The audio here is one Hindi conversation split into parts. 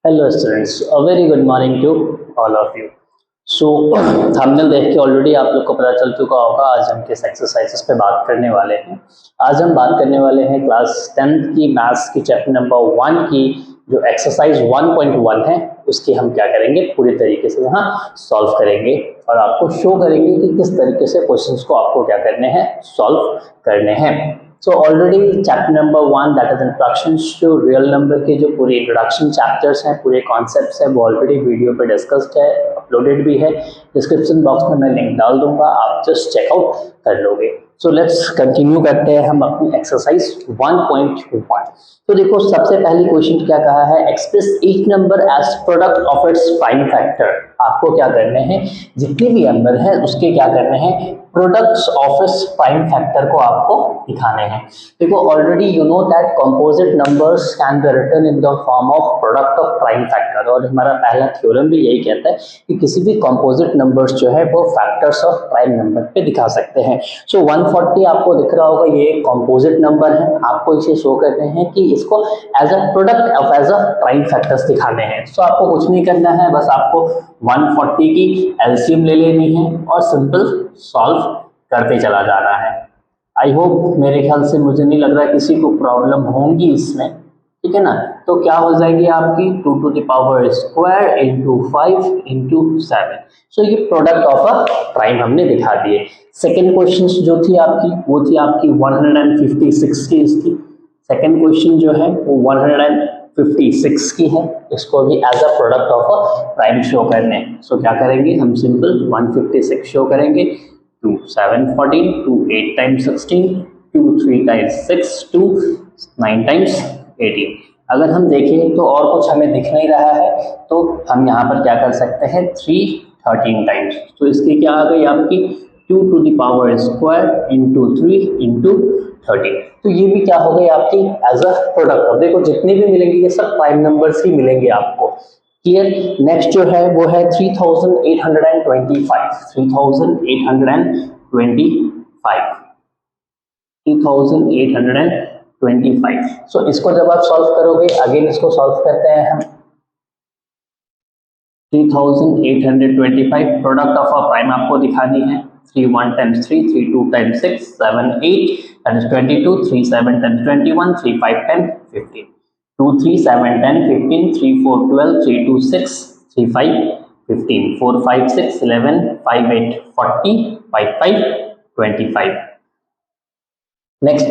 Hello students, a very good morning to all of you. So thumbnail देख के ऑलरेडी आप लोग को पता चल चुका होगा आज हम किस एक्सरसाइजेस पे बात करने वाले हैं। आज हम बात करने वाले हैं क्लास 10th की मैथ्स की चैप्टर नंबर 1 की जो एक्सरसाइज 1.1 है उसकी हम क्या करेंगे, पूरी तरीके से यहाँ सॉल्व करेंगे और आपको शो करेंगे कि किस तरीके से क्वेश्चंस को आपको क्या करने हैं, सॉल्व करने हैं। So already chapter number 1 that is introduction to real number के जो पूरे इंट्रोडक्शन चैप्टर्स हैं, पूरे कॉन्सेप्ट्स हैं, वो ऑलरेडी वीडियो पे डिस्कस्ड है, अपलोडेड भी है। डिस्क्रिप्शन बॉक्स में मैं लिंक डाल दूंगा, आप जस्ट चेकआउट कर लोगे। सो लेट्स कंटिन्यू करते हैं हम अपनी एक्सरसाइज 1.1। तो देखो सबसे पहली क्वेश्चन क्या कहा है, express each number as product of its prime factor. आपको क्या करने हैं, जितने भी नंबर हैं उसके क्या करने हैं, products of its prime factor को आपको दिखाने हैं। देखो already you know that composite numbers can be written in the form of product of prime factor, और हमारा पहला थ्योरम भी यही कहता है कि किसी भी कंपोजिट नंबर्स जो है वो फैक्टर्स ऑफ प्राइम नंबर पे दिखा सकते हैं। सो 140 आपको दिख रहा होगा, ये एक कंपोजिट नंबर है, आपको इसे शो करते हैं कि इसको as a product of as a prime factors दिखाने हैं। सो आपको कुछ नहीं करना है, बस आपको 140 की एलसीएम ले लेनी है और सिंपल सॉल्व करते चला जाना है। आई होप, मेरे ख्याल से मुझे नहीं लग रहा किसी को प्रॉब्लम होंगी इसमें, ठीक है ना। तो क्या हो जाएगी आपकी 2 to the power square into 5 into 7। So ये प्रोडक्ट ऑफ अ प्राइम हमने दिखा दिए। सेकेंड क्वेश्चन जो थी आपकी वो थी आपकी 156 की। इसकी सेकेंड क्वेश्चन जो है वो 156 की है, इसको भी as a product of a prime show करने। सो क्या करेंगे हम, सिंपल 156 शो करेंगे, 2 7 14, 2 8 टाइम्स 16, 2 3 टाइम्स 6, 2 9 टाइम्स 18। अगर हम देखें तो और कुछ हमें दिख नहीं रहा है, तो हम यहाँ पर क्या कर सकते हैं, 3 13 टाइम्स। तो इसकी क्या आ गई आपकी 2 to the power square into 3 into 13। तो ये भी क्या हो गई आपकी एज अ प्रोडक्ट। अब देखो जितने भी मिलेंगे ये सब प्राइम नंबर्स ही मिलेंगे आपको। क्लियर। नेक्स्ट जो है वो है 3825, 3825। सो इसको जब आप सॉल्व करोगे, अगेन इसको सॉल्व करते हैं हम। 3825 प्रोडक्ट ऑफ अ प्राइम आपको दिखानी है। 3 1 times 3, 3 2 times 6, 7 8 times 22, 3 7 times 21, 3 5 10 15, 2 3 7 10 15, 3 4 12, 3 2 6, 3 5 15, 4 5 6 11, 5 8 40, 5 5 25। Next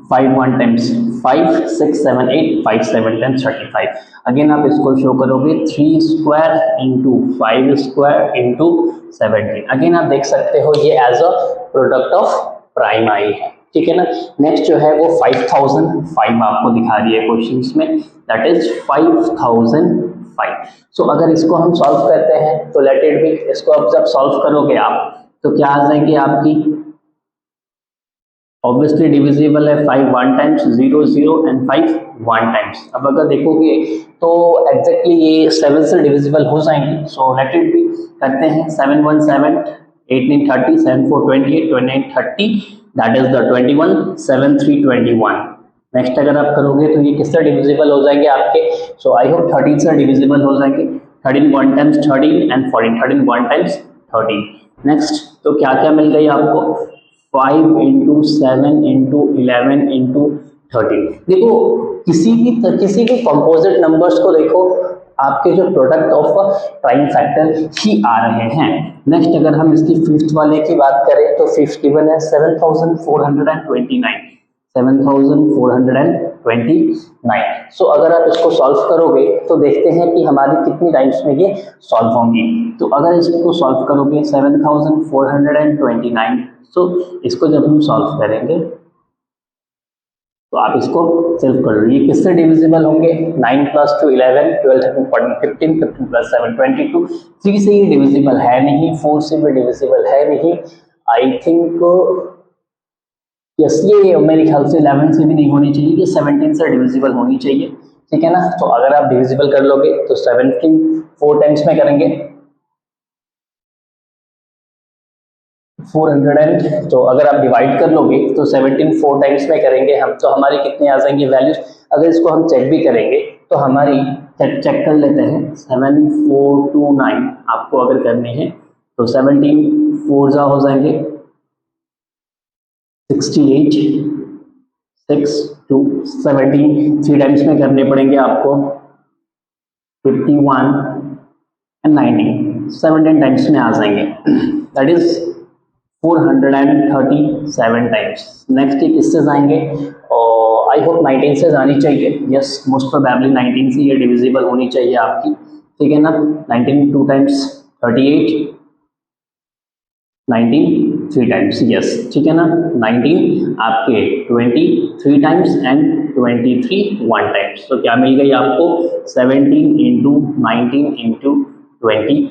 5 1 times 5 6 7 8, 5 7 10 35। Again आप इसको शो करोगे 3 square into 5 square into 17। Again आप देख सकते हो ये as a product of prime आई है, ठीक है ना। नेक्स्ट जो है वो 5005 आपको दिखा दिया है क्वेश्चंस में, दैट इज 5005। सो अगर इसको हम सॉल्व करते हैं तो लेट इट बी, इसको अब जब सॉल्व करोगे आप तो क्या आ जाएंगे आपकी, ऑब्वियसली डिविजिबल है 5 1 टाइम्स, 0 0 एंड 5 1 टाइम्स। अब अगर देखोगे तो एग्जैक्टली ये 7 से डिविजिबल हो जाएंगे। सो लेट इट बी करते हैं, 7 1 7, 8 9 30, 7 4 28, 29 30, दैट इज द 21, 7 3 21। नेक्स्ट अगर आप करोगे तो ये किससे डिविजिबल हो जाएंगे आपके, सो आई होप 13 से डिविजिबल हो जाएंगे। 13 1 टाइम्स 13 एंड 14, 13 1 टाइम्स 13। नेक्स्ट तो क्या क्या मिल गई आपको, 5 इंटू 7 इंटू 11 इंटू 13। देखो किसी भी कंपोजिट नंबर्स को देखो, आपके जो प्रोडक्ट ऑफ प्राइम फैक्टर ही आ रहे हैं। नेक्स्ट अगर हम इसकी फिफ्थ वाले की बात करें तो फिफ्थ गिवन है 7429, 7429। सो अगर आप इसको सॉल्व करोगे तो देखते हैं कि हमारी कितनी टाइम्स में ये सॉल्व होंगी। तो अगर इसको सॉल्व करोगे 7429, सो इसको जब हम सॉल्व करेंगे तो आप इसको सेल्फ कर लो, ये किससे डिविजिबल होंगे, 9 प्लस 2 11, 12 13 14 15, 15 प्लस 7 22। 3 से ये डिविजिबल है नहीं, 4 से भी डिविजिबल है नहीं, आई थिंक यस ये मेरे ख्याल से 11 से भी नहीं होनी चाहिए, ये 17 से डिविजिबल होनी चाहिए, ठीक है ना। तो अगर आप डिविजिबल कर लोगे तो 17 4 टाइम्स में करेंगे 400 एंड, तो अगर आप डिवाइड कर लोगे तो 17 4 टाइम्स में करेंगे हम, तो हमारी कितनी आ जाएंगी वैल्यूज। अगर इसको हम चेक भी करेंगे तो हमारी चेक कर लेते हैं 7429 आपको अगर करने हैं तो 17 4 जा हो जाएंगे 68 6 2 17 3 टाइम्स में करने पड़ेंगे आपको 51 एंड 19 17 टाइम्स में आ जाएंगे दैट इज 437 टाइम्स। नेक्स्ट एक इससे जाएंगे और आई होप 19 से जानी चाहिए, यस मोस्ट प्रोबेबली 19 से ये डिविजिबल होनी चाहिए आपकी, ठीक है ना। 19 2 टाइम्स 38 19 3 टाइम्स, यस ठीक है ना। 19 आपके 20 3 टाइम्स एंड 23 1 टाइम्स, तो क्या मिल गई आपको 17 इंटू 19 इंटू 23,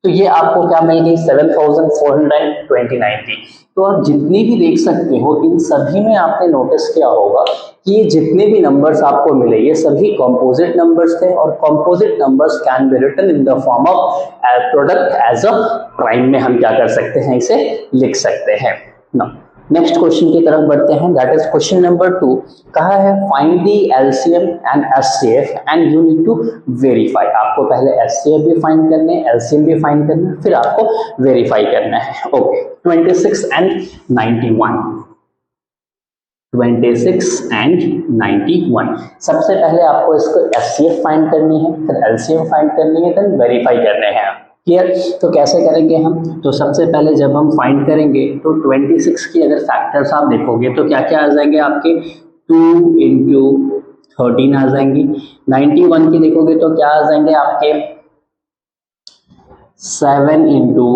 तो ये आपको क्या मिल गई 7429 की। तो आप जितनी भी देख सकते हो इन सभी में आपने नोटिस किया होगा कि ये जितने भी नंबर्स आपको मिले ये सभी कंपोजिट नंबर्स थे, और composite numbers can be written in the form of product as a prime में हम क्या कर सकते हैं, इसे लिख सकते हैं ना। नेक्स्ट क्वेश्चन की तरफ बढ़ते हैं, दैट इज क्वेश्चन नंबर 2। कहा है find the LCM and HCF and you need to verify. आपको पहले एचसीएफ भी फाइंड करने हैं, एलसीएम भी फाइंड करना है, फिर आपको वेरीफाई करना है। ओके 26 एंड 91, 26 एंड 91, सबसे पहले आपको इसको एचसीएफ फाइंड करनी है, फिर एलसीएम फाइंड करनी है, फिर वेरीफाई करने हैं। क्लियर? तो कैसे करेंगे हम, तो सबसे पहले जब हम फाइंड करेंगे तो 26 की अगर फैक्टर्स आप देखोगे तो क्या क्या आ जाएंगे आपके 2 इंटू 13 आ जाएंगी। 91 की देखोगे तो क्या आ जाएंगे आपके 7 इंटू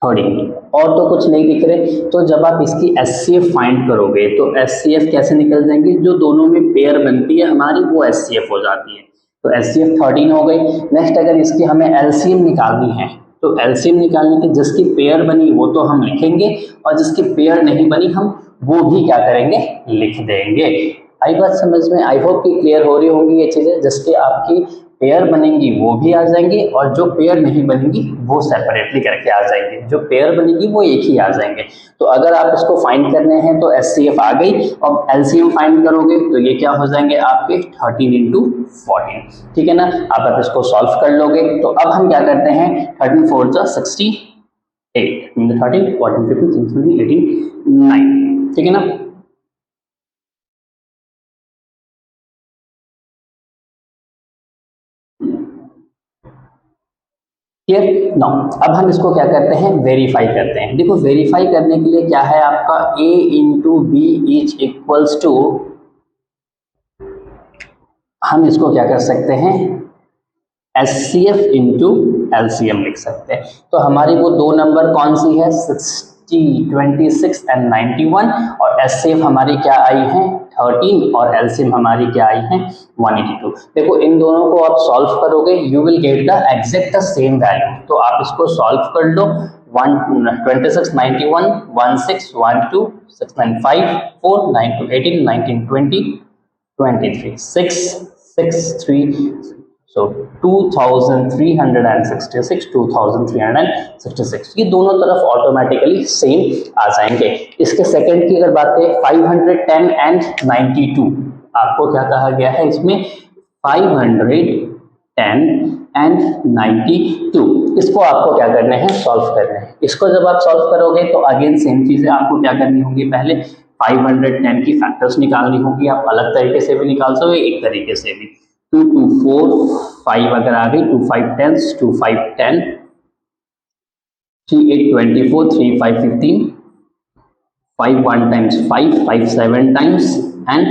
13, और तो कुछ नहीं दिख रहे। तो जब आप इसकी एचसीएफ फाइंड करोगे तो एचसीएफ कैसे निकल जाएंगे, जो दोनों में पेयर बनती है हमारी वो एचसीएफ हो जाती है, तो एचसीएफ 13 हो गई। नेक्स्ट अगर इसकी हमें एलसीएम निकालनी है तो एलसीएम निकालने की जिसकी पेयर बनी वो तो हम लिखेंगे, और जिसकी पेयर नहीं बनी हम वो भी क्या करेंगे, लिख देंगे। आई बात समझ में? आई होप कि क्लियर हो रही होंगी ये चीजें। जिसकी आपकी पेयर बनेंगी वो भी आ जाएंगी, और जो पेयर नहीं बनेंगी वो सेपरेटली करके आ जाएंगे, जो पेयर बनेगी वो एक ही आ जाएंगे। तो अगर आप इसको फाइंड करने हैं तो एचसीएफ आ गई, और एलसीएम फाइंड करोगे तो ये क्या हो जाएंगे आपके 13 इंटू 14, ठीक है ना। आप इसको सॉल्व कर लोगे तो अब हम क्या करते हैं 13 4 जा 68, 13 14 15 16 18 19, ठीक है ना। क्लियर? नाउ अब हम इसको क्या करते हैं, वेरीफाई करते हैं। देखो वेरीफाई करने के लिए क्या है आपका a into B is equals to, हम इसको क्या कर सकते हैं एचसीएफ इंटू एलसीएम लिख सकते हैं। तो हमारी वो दो नंबर कौन सी है 26 एंड 91, और एचसीएफ हमारी क्या आई है 13, और एलसीएम हमारी क्या आई है 182। देखो इन दोनों को आप सॉल्व करोगे you will get the exact same value. तो आप इसको सॉल्व कर लो 26 91 16 12 6 9 5 4 9 2 18 19 20 23 6 6 3, so 2366 2366, ये दोनों तरफ ऑटोमेटिकली सेम आ जाएंगे। इसके सेकंड की अगर बात करें 510 एंड 92, आपको क्या कहा गया है इसमें 510 एंड 92, इसको आपको क्या करना है सॉल्व करना है। इसको जब आप सॉल्व करोगे तो अगेन सेम चीजें आपको क्या करनी होगी, पहले 510 की फैक्टर्स निकालनी होगी। आप अलग तरीके से भी निकाल सकते हो, एक तरीके से भी 2 2 4 5 अगर आ गई 2 5 10 2 5 10 3 8 24 3 5 15 5 1 टाइम्स 5 5 7 टाइम्स एंड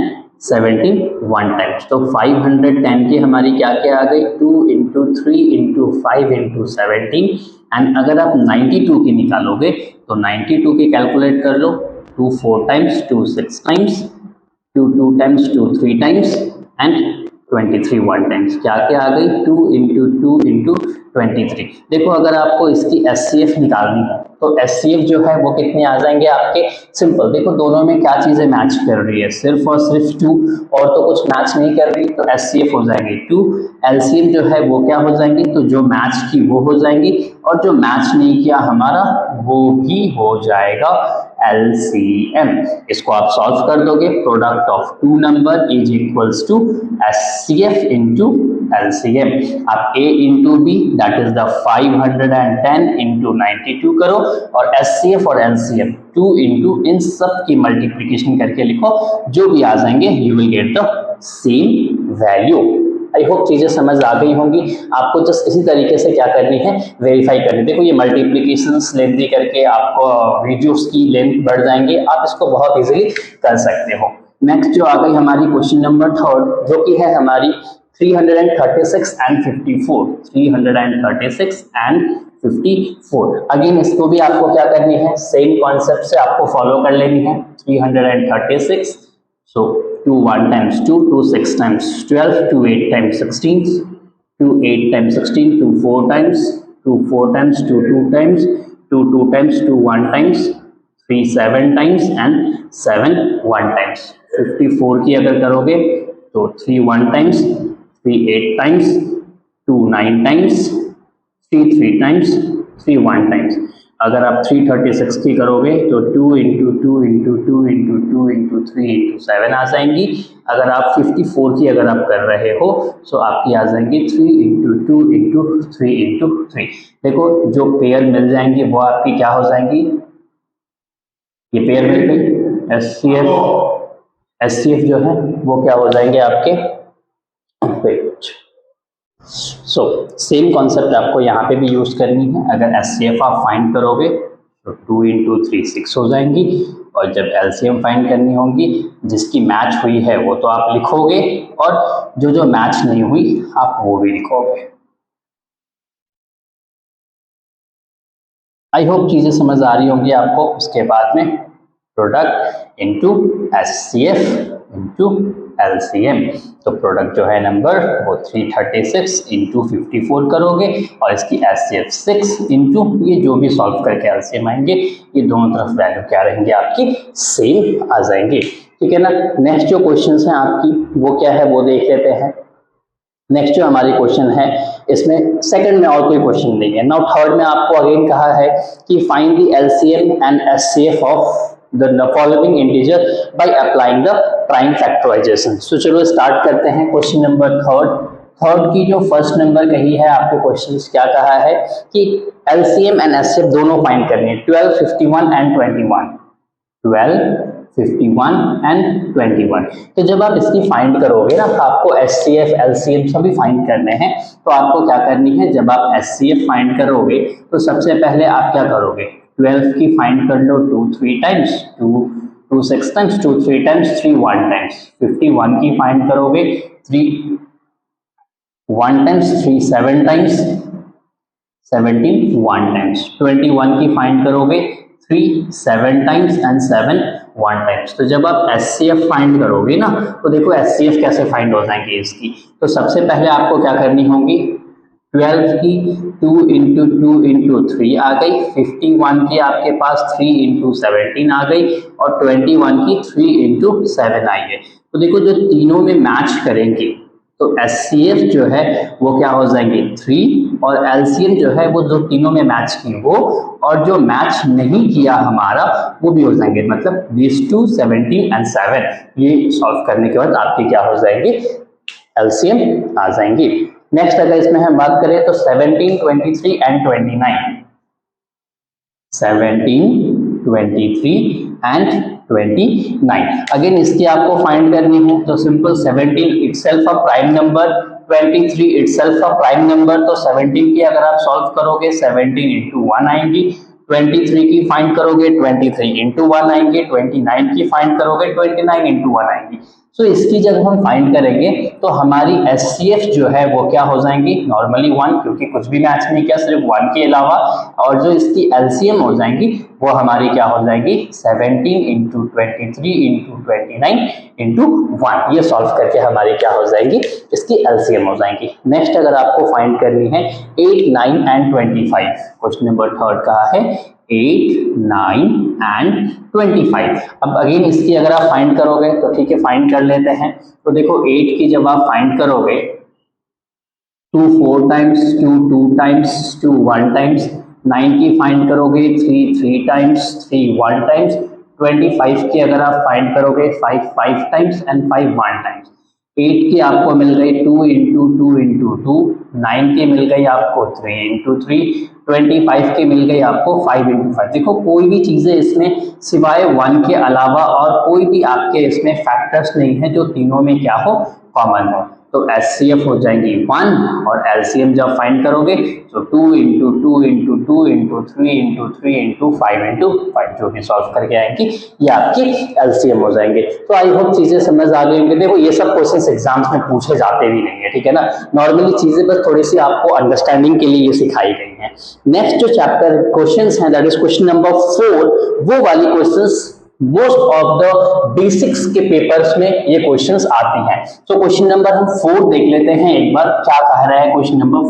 17 1 टाइम्स। तो 510 की हमारी क्या क्या आ गई 2 इंटू 3 इंटू 5 इंटू 17, एंड अगर आप 92 की निकालोगे तो 92 की कैलकुलेट कर लो 2 4 times 2 6 times 2 2 times 2 3 times and 23 1 times. क्या क्या आ गई 2 इंटू 2 इंटू 23। देखो अगर आपको इसकी एचसीएफ निकालनी है तो एचसीएफ जो है वो कितने आ जाएंगे आपके, सिंपल देखो दोनों में क्या चीजें मैच कर रही है, सिर्फ और सिर्फ 2, और तो कुछ मैच नहीं कर रही, तो एचसीएफ हो जाएंगे 2, एलसीएम जो है वो क्या हो जाएंगी, तो जो मैच की वो हो जाएंगी, और जो मैच नहीं किया हमारा वो भी हो जाएगा LCM। इसको आप सॉल्व कर दोगे, product of two number is equals to SCF into LCM। आप A into B that is the 510 into 92 करो और SCF और LCM 2 इंटू इन सब की मल्टीप्लीकेशन करके लिखो, जो भी आ जाएंगे you will get the same value. I hope चीजें समझ आ गई होंगी। आपको जस्ट इसी तरीके से क्या करनी है, वेरीफाई करनी। देखो ये मल्टीप्लीकेशंस लेंथी करके आपको वीडियोस की लेंथ बढ़ जाएंगे, आप इसको बहुत इजीली कर सकते हो। नेक्स्ट जो आ गई हमारी क्वेश्चन नंबर थर्ड, जो कि है हमारी 336 एंड 54, 336 एंड 54। अगेन इसको भी आपको क्या करनी है, सेम कॉन्सेप्ट से आपको फॉलो कर लेनी है। 336, so 2 1 times 2, 2 6 times 12, 2 8 times 16, 2 8 times 16, 2 4 times, 2 4 times, 2 2 times, 2 2 times, 2 1 times, 3 7 times and 7 1 times। 54 की अगर करोगे तो 3 1 times, 3 8 times, 2 9 times, 3 3 times, 3 1 times। अगर आप 336 की करोगे तो 2 into 2 into 2 into 2 into 3 into 7 आ जाएंगी। अगर आप 54 की अगर आप कर रहे हो तो आपकी आ जाएंगी 3 इंटू 2 इंटू 3 इंटू 3। देखो जो पेयर मिल जाएंगी वो आपकी क्या हो जाएंगी, ये पेयर मिल गई। SCF जो है वो क्या हो जाएंगे आपके, सो सेम कॉन्सेप्ट आपको यहाँ पे भी यूज करनी है। अगर SCF आप फाइंड करोगे तो 2 इंटू 3 6 हो जाएंगी, और जब LCM फाइंड करनी होगी जिसकी मैच हुई है वो तो आप लिखोगे, और जो मैच नहीं हुई आप वो भी लिखोगे। आई होप चीजें समझ आ रही होंगी आपको। उसके बाद में product into SCF into LCM, तो प्रोडक्ट जो है नंबर वो 336 इंटू 54 करोगे और इसकी SCF 6 इंटू ये जो भी सॉल्व करके LCM आएंगे, ये दोनों तरफ वैल्यू क्या रहेंगे आपकी, सेम आ जाएंगे। ठीक है ना। नेक्स्ट जो क्वेश्चन है आपकी वो क्या है वो देख लेते हैं। नेक्स्ट जो हमारी क्वेश्चन है इसमें सेकंड में और कोई क्वेश्चन नहीं है। नाउ थर्ड में आपको अगेन कहा है कि find the LCM and SCF of the following integer by applying the prime factorization। तो चलो स्टार्ट करते हैं क्वेश्चन नंबर थर्ड की जो फर्स्ट नंबर कही है आपको क्वेश्चन क्या कहा है कि LCM एंड SCF दोनों फाइंड करनी है, 12 51 एंड 21, 12 51 एंड 21। तो जब आप इसकी फाइंड करोगे ना, आपको SCF LCM सभी फाइंड करने हैं। तो आपको क्या करनी है, जब आप SCF फाइंड करोगे तो सबसे पहले आप क्या करोगे, 12 की फाइंड कर लो 2 3 टाइम्स, 2 6 टाइम्स, 2 3 टाइम्स, 3 1 टाइम्स। 51 की फाइंड करोगे 3 1 टाइम्स, 3 7 टाइम्स, 17 1 टाइम्स। 21 की फाइंड करोगे 3 7 टाइम्स एंड 7 1 टाइम्स। तो जब आप SCF फाइंड करोगे ना, तो देखो SCF कैसे फाइंड हो जाएंगे इसकी। तो सबसे पहले आपको क्या करनी होगी, 12 की 2 इंटू 2 इंटू 3 आ गई, 51 की आपके पास 3 इंटू 17 आ गई, और 21 की 3 इंटू 7 आई है। तो देखो जो तीनों में मैच करेंगे तो SCF जो है वो क्या हो जाएंगे 3, और LCM जो है वो जो तीनों में मैच की वो, और जो मैच नहीं किया हमारा वो भी हो जाएंगे। मतलब these 2 17 एंड 7 ये सॉल्व करने के बाद आपकी क्या हो जाएंगी, LCM आ जाएंगी। नेक्स्ट अगर इसमें हम बात करें तो 17 23 एंड 29, 17 23 एंड 29। अगेन इसकी आपको फाइंड करनी है तो simple 17 itself a prime number, 23 itself a prime number. तो 17 की अगर आप सॉल्व करोगे 17 इंटू 1 आएंगी, 23 की फाइंड करोगे 23 इंटू 1 आएंगे, 29 की फाइंड करोगे 29 इंटू 1 आएंगी। सो इसकी जब हम फाइंड करेंगे तो हमारी SCF जो है वो क्या हो जाएंगी, नॉर्मली 1, क्योंकि कुछ भी मैच नहीं किया सिर्फ 1 के अलावा, और जो इसकी LCM हो जाएंगी वो हमारी क्या हो जाएगी 17 इंटू 23 इंटू 29 इंटू 1। ये सॉल्व करके हमारी क्या हो जाएंगी, इसकी LCM हो जाएंगी। नेक्स्ट अगर आपको फाइंड करनी है 8 9 एंड 25, क्वेश्चन नंबर थर्ड का है 8 9 एंड 25। अब अगेन इसकी अगर आप फाइंड करोगे तो ठीक है फाइंड कर लेते हैं। तो देखो 8 की जब आप फाइंड करोगे 2 4 टाइम्स, 2 2 टाइम्स, 2 1 टाइम्स, 9 की फाइंड करोगे 3 3 टाइम्स, 3 1 टाइम्स, 25 की अगर आप फाइंड करोगे 5 5 टाइम्स एंड 5 1 टाइम्स, 8 की आपको मिल गई 2 इंटू 2 इंटू 2, 9 की मिल गई आपको 3 इंटू 3, 25 की मिल गई आपको 5 इंटू 5। देखो कोई भी चीजें इसमें सिवाय 1 के अलावा और कोई भी आपके इसमें फैक्टर्स नहीं है जो तीनों में क्या हो, कॉमन हो। तो HCF हो जाएंगी 1 और LCM जब फाइंड करोगे तो 2 into 2 into 2 into 3 into 3 into 5 into 5 जो भी सॉल्व करके आएंगी ये आपकी LCM हो जाएंगे। तो आई होप चीजें समझ आ गई होंगी। देखो ये सब क्वेश्चंस एग्जाम्स में पूछे जाते भी नहीं है, ठीक है ना, नॉर्मली चीजें बस थोड़ी सी आपको अंडरस्टैंडिंग के लिए ये सिखाई गई हैं। नेक्स्ट जो चैप्टर क्वेश्चंस हैं दैट इज क्वेश्चन नंबर 4, वो वाली questions most of the basics के पेपर्स में ये क्वेश्चंस आती हैं। तो क्वेश्चन नंबर हम 4 देख लेते हैं एक बार, क्या कह रहा है क्वेश्चन नंबर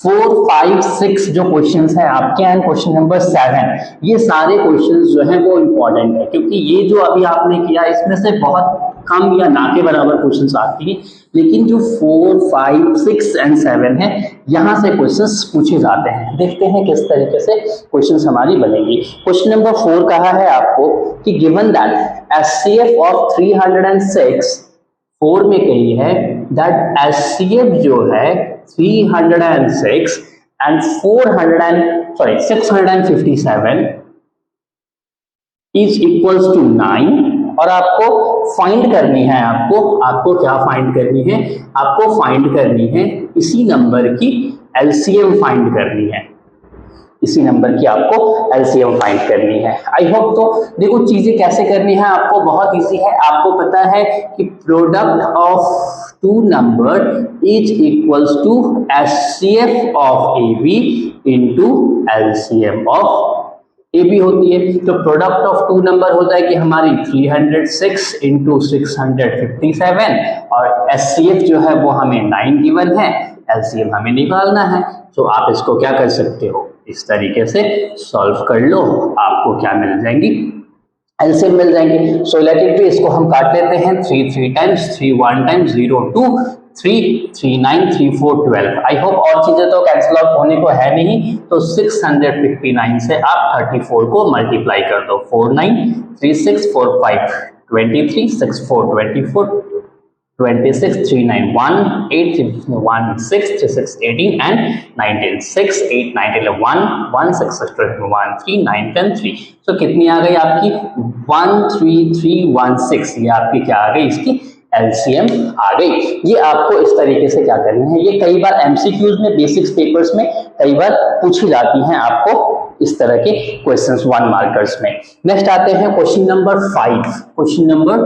4, 5, 6 जो क्वेश्चंस हैं आपके हैं, क्वेश्चन नंबर 7, ये सारे क्वेश्चंस जो हैं वो इंपॉर्टेंट है क्योंकि ये जो अभी आपने किया इसमें से बहुत कम या ना के बराबर क्वेश्चंस आती है, लेकिन जो 4, 5, 6 एंड 7 है यहाँ से क्वेश्चंस पूछे जाते हैं। देखते हैं किस तरीके से क्वेश्चंस हमारी बनेगी। क्वेश्चन नंबर 4 कहा है आपको कि गिवन दैट HCF ऑफ 306, 4 में कही है दैट HCF जो है 306 एंड 657 इज इक्वल्स टू 9 और आपको फाइंड करनी है, आपको क्या फाइंड करनी है, आपको फाइंड करनी है इसी नंबर की LCM फाइंड करनी है, इसी नंबर की आपको LCM फाइंड करनी है। आई होप तो देखो चीजें कैसे करनी है आपको बहुत इजी है। आपको पता है कि product of two number is equals to HCF of AB into LCM of AB होती है। तो प्रोडक्ट ऑफ टू नंबर हो जाएगी हमारी 306 इंटू 657 और HCF जो है वो हमें 9 गिवन है, LCM हमें निकालना है। तो आप इसको क्या कर सकते हो, इस तरीके से सॉल्व कर लो, आपको क्या मिल जाएंगी, LCM मिल जाएंगे। सो लेट इट बी, इसको हम काट लेते हैं 3 3 टाइम्स, 3 1 टाइम्स, 0 2 3 3 9 3 4 12। आई होप और चीजें तो कैंसिल आउट होने को है नहीं, तो 659 से आप 34 को मल्टीप्लाई कर दो, 4 9 3 6 4 5 23 6 4 24 26 3 9 1 8 1 6 3 6 18 and 19 6 8 9 11 1 1 6 6 1 3 9 10 3। तो कितनी आ गई आपकी 13316, ये आपकी क्या आ गई, इसकी LCM आ गई। ये आपको इस तरीके से क्या करनी है, ये कई बार MCQs में बेसिक्स पेपर्स में कई बार पूछी जाती हैं आपको इस तरह के क्वेश्चंस 1 मार्कर्स में। नेक्स्ट आते हैं क्वेश्चन नंबर 5। क्वेश्चन नंबर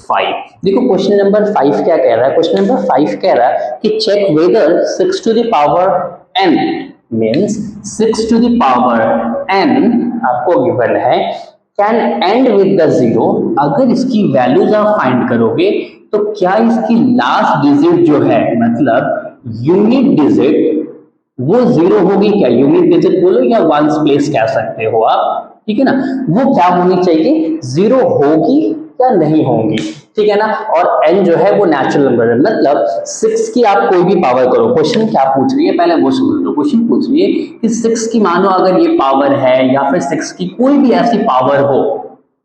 5 देखो, क्वेश्चन नंबर 5 क्या कह रहा है, क्वेश्चन नंबर 5 कह रहा है कि check whether 6 to the power n means 6 to the power n आपको गिवन है कैन एंड विद द 0। अगर इसकी वैल्यूज आप फाइंड करोगे तो क्या इसकी लास्ट डिजिट जो है, मतलब यूनिट डिजिट, वो 0 होगी क्या, यूनिट डिजिट बोलो या वंस प्लेस कह सकते हो आप, ठीक है ना, वो क्या होनी चाहिए, 0 होगी या नहीं होंगी, ठीक है ना। और n जो है वो नेचुरल नंबर है, मतलब 6 की आप कोई भी पावर करो, क्वेश्चन क्या पूछ रही है पहले वो समझ लो। क्वेश्चन पूछ रही है कि 6 की मानो अगर ये पावर है या फिर 6 की कोई भी ऐसी पावर हो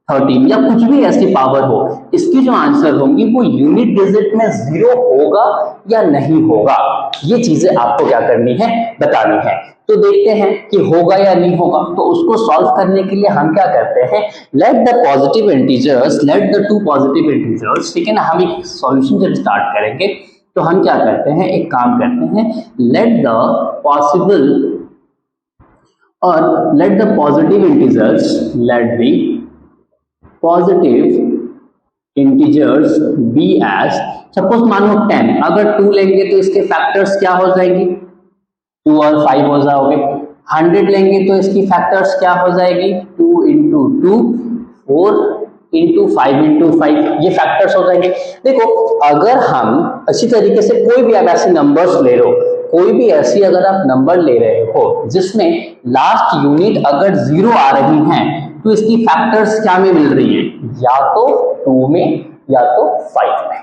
13 या कुछ भी ऐसी पावर हो, इसकी जो आंसर होंगी वो यूनिट डिजिट में 0 होगा या नहीं होगा, ये चीजें आपको क्या करनी है, बतानी है। तो देखते हैं कि होगा या नहीं होगा। तो उसको सॉल्व करने के लिए हम क्या करते हैं, let the positive integers, let the two positive integers, ठीक है ना। हम एक सॉल्यूशन जब स्टार्ट करेंगे तो हम क्या करते हैं, एक काम करते हैं, लेट द पॉसिबल और let the positive integers, let the positive integers be as, suppose मानो 10, अगर 2 लेंगे तो इसके फैक्टर्स क्या हो जाएंगे, 2 और 5 हो जाओगे। 100 लेंगे तो इसकी फैक्टर्स क्या हो जाएगी, 2 इंटू 2 4 इंटू 5 इंटू 5, ये फैक्टर्स हो जाएंगे। देखो अगर हम अच्छी तरीके से कोई भी आप ऐसे नंबर्स ले रहे हो, कोई भी ऐसी अगर आप नंबर ले रहे हो जिसमें लास्ट यूनिट अगर 0 आ रही हैं तो इसकी फैक्टर्स क्या में मिल रही है, या तो 2 में या तो 5 में।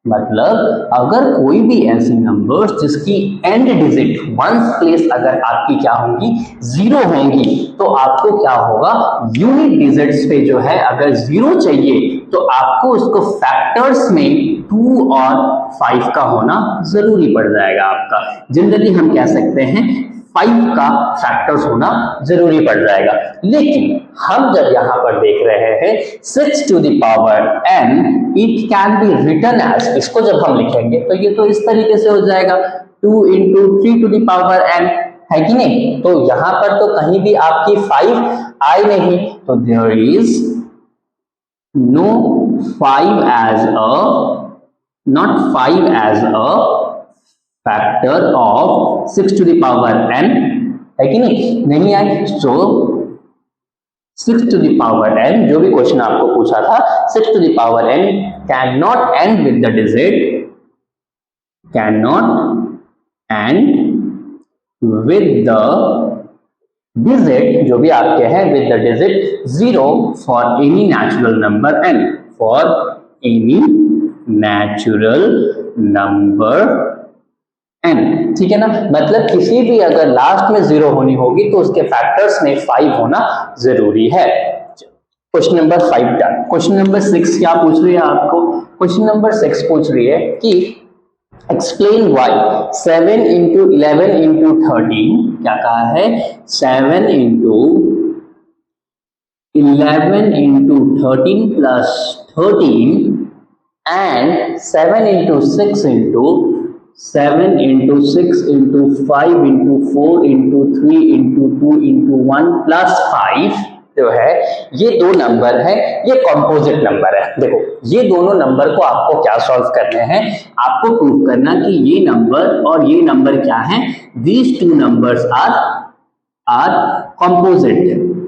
मतलब अगर कोई भी ऐसे नंबर्स जिसकी एंड डिजिट वंस प्लेस अगर आपकी क्या होंगी, जीरो होंगी, तो आपको क्या होगा, यूनिट डिजिट्स पे जो है अगर जीरो चाहिए तो आपको उसको फैक्टर्स में 2 और 5 का होना जरूरी पड़ जाएगा। आपका जनरली हम कह सकते हैं 5 का फैक्टर्स होना जरूरी पड़ जाएगा। लेकिन हम जब यहाँ पर देख रहे हैं 6 to the power n, it can be written as, इसको जब हम लिखेंगे तो ये तो इस तरीके से हो जाएगा 2 into 3 to the power n, है कि नहीं। तो यहाँ पर तो कहीं भी आपकी 5 आई नहीं, तो there is no 5 as a, not 5 as a factor of 6 to the power n, है कि नहीं आई। सो 6 to the power n, जो भी क्वेश्चन आपको पूछा था, 6 to the power n can not and with the digit, can not and with the digit, जो भी आपके हैं with the digit 0 for any natural number n, for any natural number n, ठीक है ना। मतलब किसी भी अगर लास्ट में 0 होनी होगी तो उसके फैक्टर्स में 5 होना जरूरी है। Question number 5 done. Question number 6 क्या पूछ रही है आपको, क्वेश्चन नंबर 6 पूछ रही है कि एक्सप्लेन वाई 7 into 11 into 13, क्या कहा है, 7 into 11 into 13 plus 13 and 7 into 6 into 7 into 6 into 5 into 4 into 3 into 2 into 1 plus 5 जो है, ये दो नंबर है, ये कंपोजिट नंबर है। देखो ये दोनों नंबर को आपको क्या सॉल्व करने हैं, आपको प्रूव करना कि ये नंबर और ये नंबर क्या है, these two numbers are composite.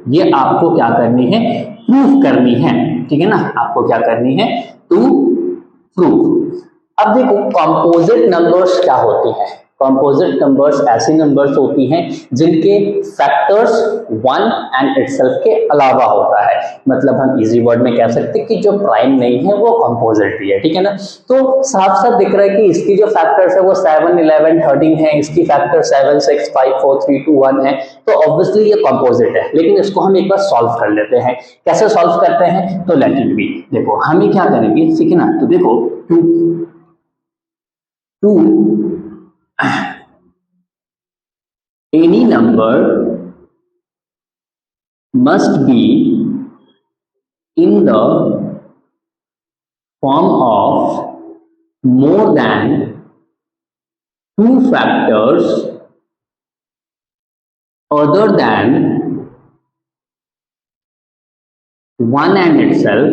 ये आपको क्या करनी है, प्रूव करनी है, ठीक है ना। आपको क्या करनी है, टू प्रूव। अब देखो कंपोजिट नंबर्स क्या होती हैं, कंपोजिट नंबर्स ऐसी नंबर्स होती हैं जिनके फैक्टर्स 1 एंड इटसेल्फ के अलावा होता है। मतलब हम इजी वर्ड में कह सकते हैं कि जो प्राइम नहीं है वो कंपोजिट ही है, ठीक है ना। तो साफ साफ दिख रहा है कि इसकी जो फैक्टर्स है वो 7 11 13 है, इसकी फैक्टर 7 6 5 4 3 2 1 है, तो ऑब्वियसली ये कंपोजिट है। लेकिन इसको हम एक बार सॉल्व कर लेते हैं। कैसे सॉल्व करते हैं, तो लेट इट बी। देखो हम क्या करेंगे, ठीक है ना। तो देखो to any number must be in the form of more than 2 factors other than 1 and itself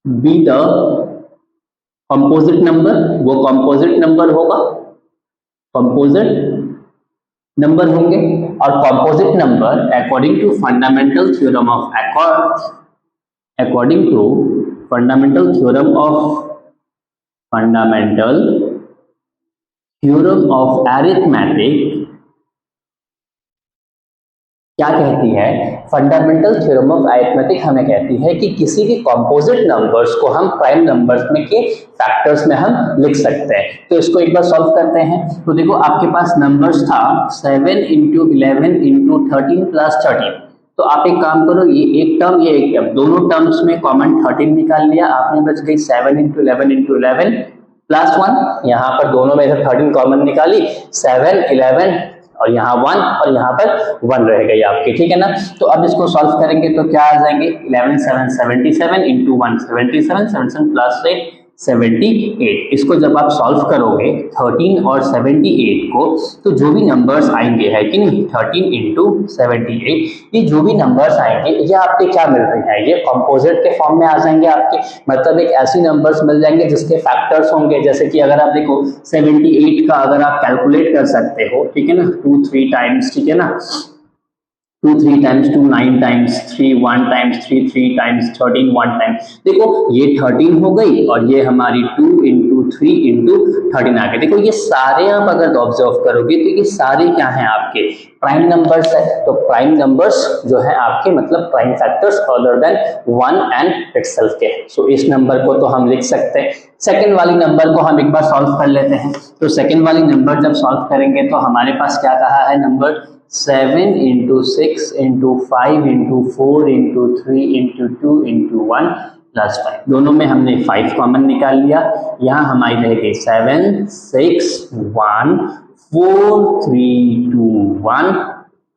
be the composite number। वो composite number होगा, कंपोजिट नंबर होंगे। और composite number according to fundamental theorem of arithmetic क्या कहती है, फंडामेंटल थ्योरम ऑफ अरिथमेटिक हमें कहती है कि किसी भी कंपोजिट नंबर्स को हम प्राइम नंबर्स में के फैक्टर्स में हम लिख सकते हैं। तो इसको एक बार सॉल्व करते हैं। तो देखो आपके पास नंबर्स था 7 into 11 into 13 plus 13। तो आप एक काम करो, ये एक टर्म ये एक टर्म, दोनों टर्म्स में कॉमन 13 निकाल लिया आपने, बच गई 7 into 11 into 11 plus 1। यहाँ पर दोनों में से 13 कॉमन निकाली, 7 11 और यहाँ 1 और यहाँ पर 1 रह गई आपकी, ठीक है ना। तो अब इसको सॉल्व करेंगे तो क्या आ जाएंगे, 11 7 77 into 1 77 77 plus 8 78। इसको जब आप सॉल्व करोगे 13 और 78 को, तो जो भी नंबर्स आएंगे, है कि नहीं, 13 into 78, ये जो भी नंबर्स आएंगे ये आपके क्या मिल रहे हैं, ये कंपोजिट के फॉर्म में आ जाएंगे आपके। मतलब एक ऐसी नंबर्स मिल जाएंगे जिसके फैक्टर्स होंगे, जैसे कि अगर आप देखो 78 का अगर आप कैलकुलेट कर सकते हो, ठीक है ना, 2 3 टाइम्स, ठीक है ना, 2 3 times 2 9 times 3 1 times 3 3 times 13 1 time. देखो ये 13 हो गई और ये हमारी 2 into 3 इंटू 13 आ गए। देखो ये सारे आप अगर ऑब्जर्व करोगे तो ये सारे क्या हैं आपके प्राइम नंबर्स है। तो प्राइम नंबर्स जो है आपके मतलब prime factors other than 1 and itself के। सो इस नंबर को तो हम लिख सकते हैं। सेकेंड वाली नंबर को हम एक बार सॉल्व कर लेते हैं। तो सेकेंड वाली नंबर जब सॉल्व करेंगे तो हमारे पास क्या कहा है number 7 into 6 into 5 into 4 into 3 into 2 into 1 plus 5। दोनों में हमने 5 कॉमन निकाल लिया। यहाँ हमारी रहेगी 7 6 1 4 3 2 1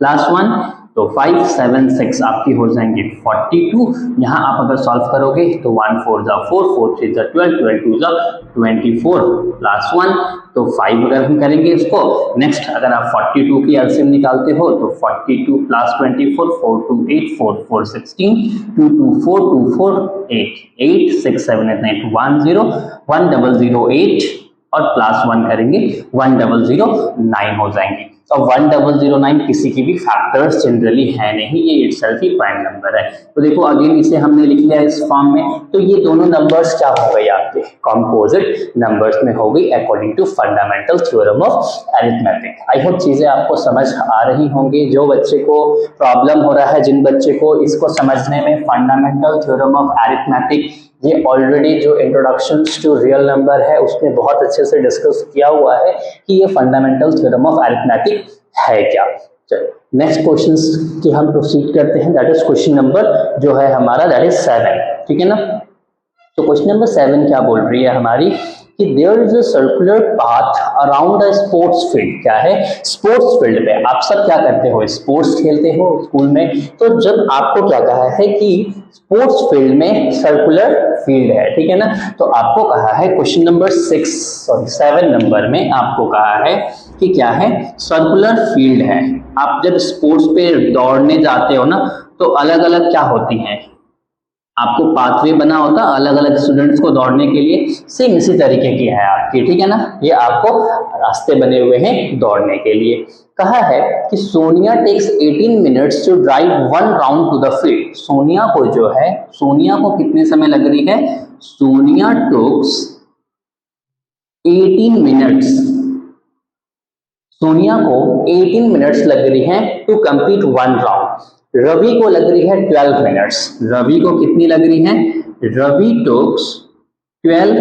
प्लस 1। तो 5 7 6 आपकी हो जाएंगे 42। यहाँ आप अगर सॉल्व करोगे तो 1 4 जा 4 4 3 जा 12 12 2 जा 24 प्लस 1। तो 5 अगर हम करेंगे इसको नेक्स्ट अगर आप 42 की एलसीएम निकालते हो तो 42 प्लस 24 4 2 8 4 4 16 2 2 4 2 4 8 8 6 7 8 9 1 0 1 0 0 8 और प्लस 1 करेंगे 1 0 0 9 हो जाएंगे। तो 1009 किसी की भी फैक्टर्स जनरली है नहीं, ये इटसेल्फ ही प्राइम नंबर है। तो देखो अगेन इसे हमने लिख लिया इस फॉर्म में। तो ये दोनों नंबर्स क्या हो गए आपके कंपोजिट नंबर्स में हो गई according to fundamental theorem of arithmetic. I hope चीजें आपको समझ आ रही होंगी। जो बच्चे को प्रॉब्लम हो रहा है, जिन बच्चे को इसको समझने में फंडामेंटल थ्योरम ऑफ अरिथमेटिक ये ऑलरेडी जो इंट्रोडक्शन टू रियल नंबर है उसमें बहुत अच्छे से डिस्कस किया हुआ है कि ये फंडामेंटल थ्योरम ऑफ अरिथमेटिक है क्या। चलो नेक्स्ट क्वेश्चन की हम प्रोसीड करते हैं। दैट इज क्वेश्चन नंबर जो है हमारा दैट इज 7। ठीक है ना। तो क्वेश्चन नंबर 7 क्या बोल रही है हमारी कि there is a circular path around a sports field. क्या है स्पोर्ट्स फील्ड पे आप सब क्या करते हो स्पोर्ट्स खेलते हो स्कूल में। तो जब आपको क्या कहा है कि स्पोर्ट्स फील्ड में सर्कुलर फील्ड है, ठीक है ना। तो आपको कहा है क्वेश्चन नंबर 7 नंबर में आपको कहा है कि क्या है सर्कुलर फील्ड है। आप जब स्पोर्ट्स पे दौड़ने जाते हो ना तो अलग अलग क्या होती हैं आपको पाथवे बना होता अलग अलग स्टूडेंट्स को दौड़ने के लिए। सेम इसी तरीके की है आपकी, ठीक है ना। ये आपको रास्ते बने हुए हैं दौड़ने के लिए। कहा है कि Sonia takes 18 minutes to drive 1 round to the field. Sonia को जो है सोनिया को कितने समय लग रही है सोनिया टुक्स 18 मिनट्स। सोनिया को 18 मिनट्स लग रही है टू कंप्लीट 1 राउंड। रवि को लग रही है 12 मिनट्स। रवि को कितनी लग रही है Ravi takes 12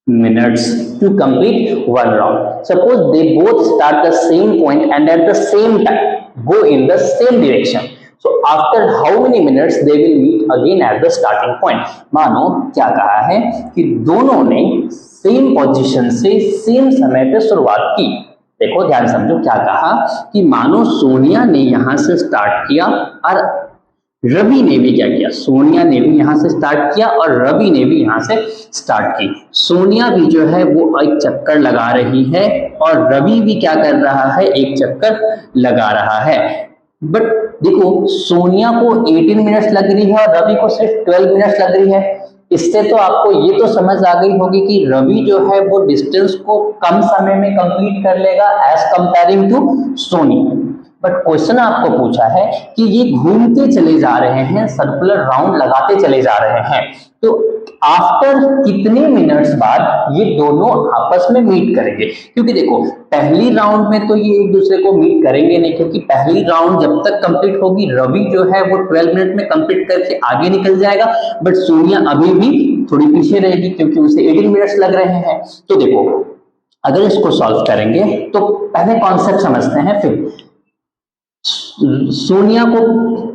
minutes to complete 1 round. Suppose they both start the same point and at the same time go in the same direction. So after how many minutes they will meet again at the starting point. मानो क्या कहा है कि दोनों ने सेम पोजीशन से सेम समय पे शुरुआत की। देखो ध्यान समझो क्या कहा कि मानो सोनिया ने यहां से स्टार्ट किया और रवि ने भी क्या किया सोनिया ने भी यहां से स्टार्ट किया और रवि ने भी यहां से स्टार्ट की। सोनिया भी जो है वो एक चक्कर लगा रही है और रवि भी क्या कर रहा है एक चक्कर लगा रहा है। बट देखो सोनिया को 18 मिनट्स लग रही है और रवि को सिर्फ 12 मिनट्स लग रही है। इससे तो आपको ये तो समझ आ गई होगी कि रवि जो है वो डिस्टेंस को कम समय में कंप्लीट कर लेगा as comparing to Sonia. But question आपको पूछा है कि ये घूमते चले जा रहे हैं सर्कुलर राउंड लगाते चले जा रहे हैं तो आफ्टर कितने मिनट्स बाद ये दोनों आपस में मीट करेंगे। क्योंकि देखो पहली राउंड में तो ये एक दूसरे को मीट करेंगे नहीं क्योंकि पहली राउंड जब तक कंप्लीट होगी रवि जो है वो 12 मिनट में कंप्लीट करके आगे निकल जाएगा। बट सोनिया अभी भी थोड़ी पीछे रहेगी क्योंकि उसे 18 मिनट्स लग रहे हैं। तो देखो अगर इसको सॉल्व करेंगे तो पहले कॉन्सेप्ट समझते हैं। फिर सोनिया को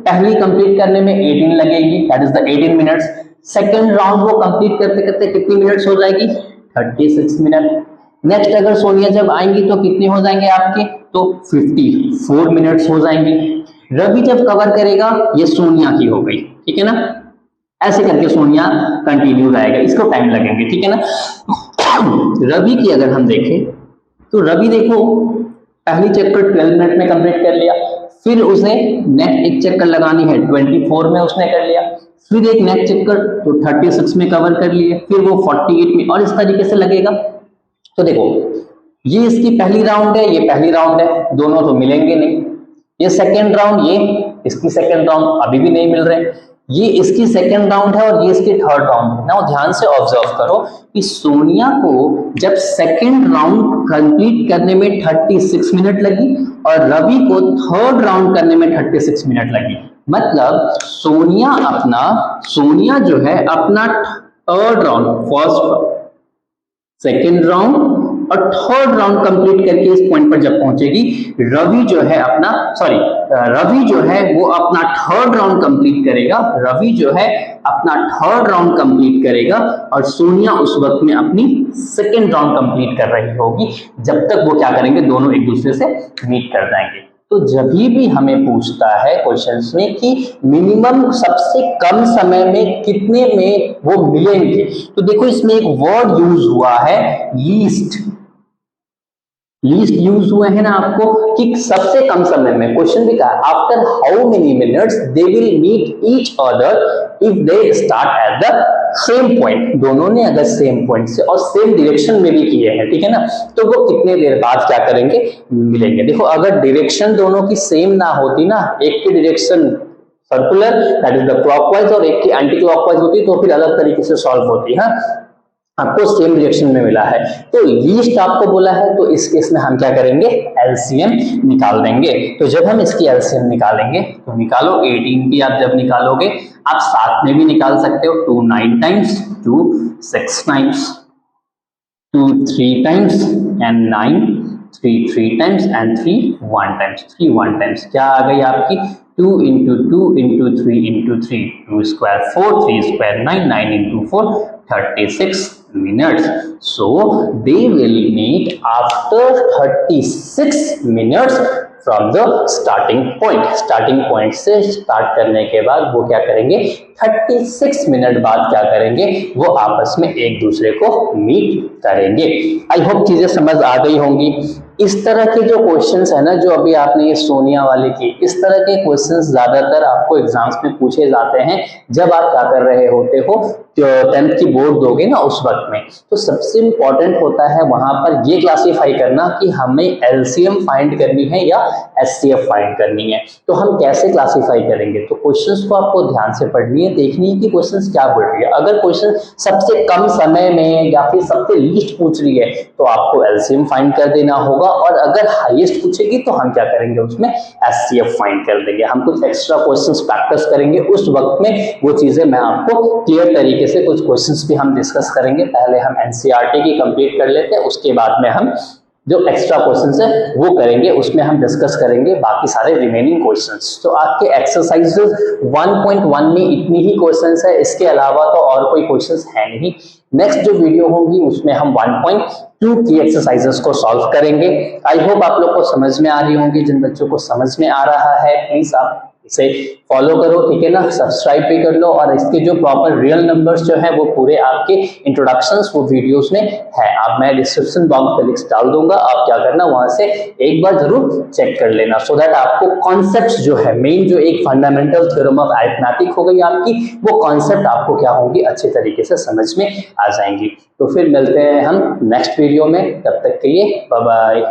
पहली कंप्लीट करने में 18 लगेगी that is the 18 minutes. Second round वो कंप्लीट करते करते कितनी मिनट्स हो जाएगी 36 मिनट। नेक्स्ट अगर सोनिया जब आएंगी तो कितने हो जाएंगे आपके तो 54 मिनट्स हो जाएंगे। रवि जब कवर करेगा ये सोनिया की हो गई, ठीक है ना। ऐसे करके सोनिया कंटिन्यू रहेगा, इसको टाइम लगेंगे, ठीक है ना। रवि की अगर हम देखें तो रवि देखो पहली चक्कर 12 मिनट में कंप्लीट कर लिया। फिर उसे नेक्स्ट एक चक्कर लगानी है 24 में उसने कर लिया। फिर एक नेक्स्ट चक्कर तो 36 में कवर कर लिए। फिर वो 48 में और इस तरीके से लगेगा। तो देखो ये इसकी पहली राउंड है ये पहली राउंड है दोनों तो मिलेंगे नहीं। ये सेकेंड राउंड ये इसकी सेकेंड राउंड अभी भी नहीं मिल रहे। ये इसकी सेकंड राउंड है और ये इसकी थर्ड राउंड है। नाउ ध्यान से ऑब्जर्व करो कि सोनिया को जब सेकंड राउंड कंप्लीट करने में 36 मिनट लगी और रवि को थर्ड राउंड करने में 36 मिनट लगी। मतलब सोनिया जो है अपना third round, first, second round और थर्ड राउंड कंप्लीट करके इस पॉइंट पर जब पहुंचेगी, रवि जो है वो अपना थर्ड राउंड कंप्लीट करेगा और सोनिया उस वक्त में अपनी सेकेंड राउंड कंप्लीट कर रही होगी, जब तक वो क्या करेंगे, दोनों एक दूसरे से मीट कर जाएंगे। तो जब भी हमें पूछता है क्वेश्चंस में कि मिनिमम सबसे कम समय में कितने में वो मिलेंगे, तो देखो इसमें एक वर्ड यूज हुआ है लीस्ट यूज हुए हैं ना आपको, कि सबसे कम समय में। क्वेश्चन भी कहा after how many minutes they will meet each other if they start at the same point. दोनों ने अगर सेम पॉइंट से और सेम डायरेक्शन में भी किए हैं, ठीक है ना, तो वो कितने देर बाद क्या करेंगे, मिलेंगे। देखो अगर डायरेक्शन दोनों की सेम ना होती ना, एक की direction circular that is the clockwise और एक की एंटी क्लॉकवाइज होती, तो फिर अलग तरीके से सॉल्व होती है। आपको सेम डायरेक्शन में मिला है तो लीस्ट आपको बोला है, तो इस केस में हम क्या करेंगे, एलसीएम निकाल देंगे। तो जब हम इसकी एलसीएम निकालेंगे तो निकालो, 18 की आप जब निकालोगे आप साथ में भी निकाल सकते हो, 2 9 times, 2 6 times, 2 3 times and 9, 3 3 times and 3 1 times, 3 1 times. क्या आ गई आपकी, 2 into 2 into 3 into 3, 2 square 4, 3 square 9, 9 into 4, 36 minutes. So they will meet after 36 minutes from the starting point. Starting point से स्टार्ट करने के बाद वो क्या करेंगे, 36 मिनट बाद क्या करेंगे, वो आपस में एक दूसरे को मीट करेंगे। आई होप चीजें समझ आ गई होंगी। इस तरह के जो क्वेश्चंस है ना, जो अभी आपने ये सोनिया वाले की, इस तरह के क्वेश्चंस ज्यादातर आपको एग्जाम्स में पूछे जाते हैं जब आप क्या कर रहे होते हो, 10th की बोर्ड दोगे ना उस वक्त में। तो सबसे इंपॉर्टेंट होता है वहां पर ये क्लासीफाई करना कि हमें एलसीएम फाइंड करनी है या एचसीएफ फाइंड करनी है। तो हम कैसे क्लासीफाई करेंगे, तो क्वेश्चंस को आपको ध्यान से पढ़नी है, देखनी है कि क्वेश्चंस क्या बोल रही है। अगर क्वेश्चन सबसे कम समय में या फिर सबसे लीस्ट पूछ रही है तो आपको एलसीएम फाइंड कर देना होगा, और अगर हाईएस्ट पूछेगी तो हम क्या करेंगे, उसमें एचसीएफ फाइंड कर देंगे। हम कुछ एक्स्ट्रा क्वेश्चंस प्रैक्टिस करेंगे उस वक्त में, वो चीजें मैं आपको क्लियर तरीके से कुछ क्वेश्चंस भी हम डिस्कस करेंगे। पहले हम एनसीईआरटी की कंप्लीट कर लेते हैं, उसके बाद में हम जो एक्स्ट्रा क्वेश्चंस है वो करेंगे, उसमें हम डिस्कस करेंगे बाकी सारे रिमेनिंग क्वेश्चंस। तो आपके एक्सरसाइजेस 1.1 में इतनी ही क्वेश्चंस है, इसके अलावा तो और कोई क्वेश्चंस है नहीं। नेक्स्ट जो वीडियो होगी उसमें हम 1.2 की एक्सरसाइजेस को सॉल्व करेंगे। आई होप आप लोग को समझ में आ रही होंगी। जिन बच्चों को समझ में आ रहा है प्लीज आप इसे फॉलो करो, ठीक है ना, सब्सक्राइब भी कर लो, और इसके जो प्रॉपर रियल नंबर्स जो है वो पूरे आपके इंट्रोडक्शंस वो वीडियोस में है। आप मैं डिस्क्रिप्शन बॉक्स पे लिंक्स डाल दूंगा, आप क्या करना वहां से एक बार जरूर चेक कर लेना, सो दैट आपको कॉन्सेप्ट्स जो है मेन, जो एक फंडामेंटल थ्योरम ऑफ अरिथमेटिक हो गई आपकी, वो कॉन्सेप्ट आपको क्या होंगी, अच्छे तरीके से समझ में आ जाएंगी। तो फिर मिलते हैं हम नेक्स्ट वीडियो में, तब तक के लिए बाय बाय।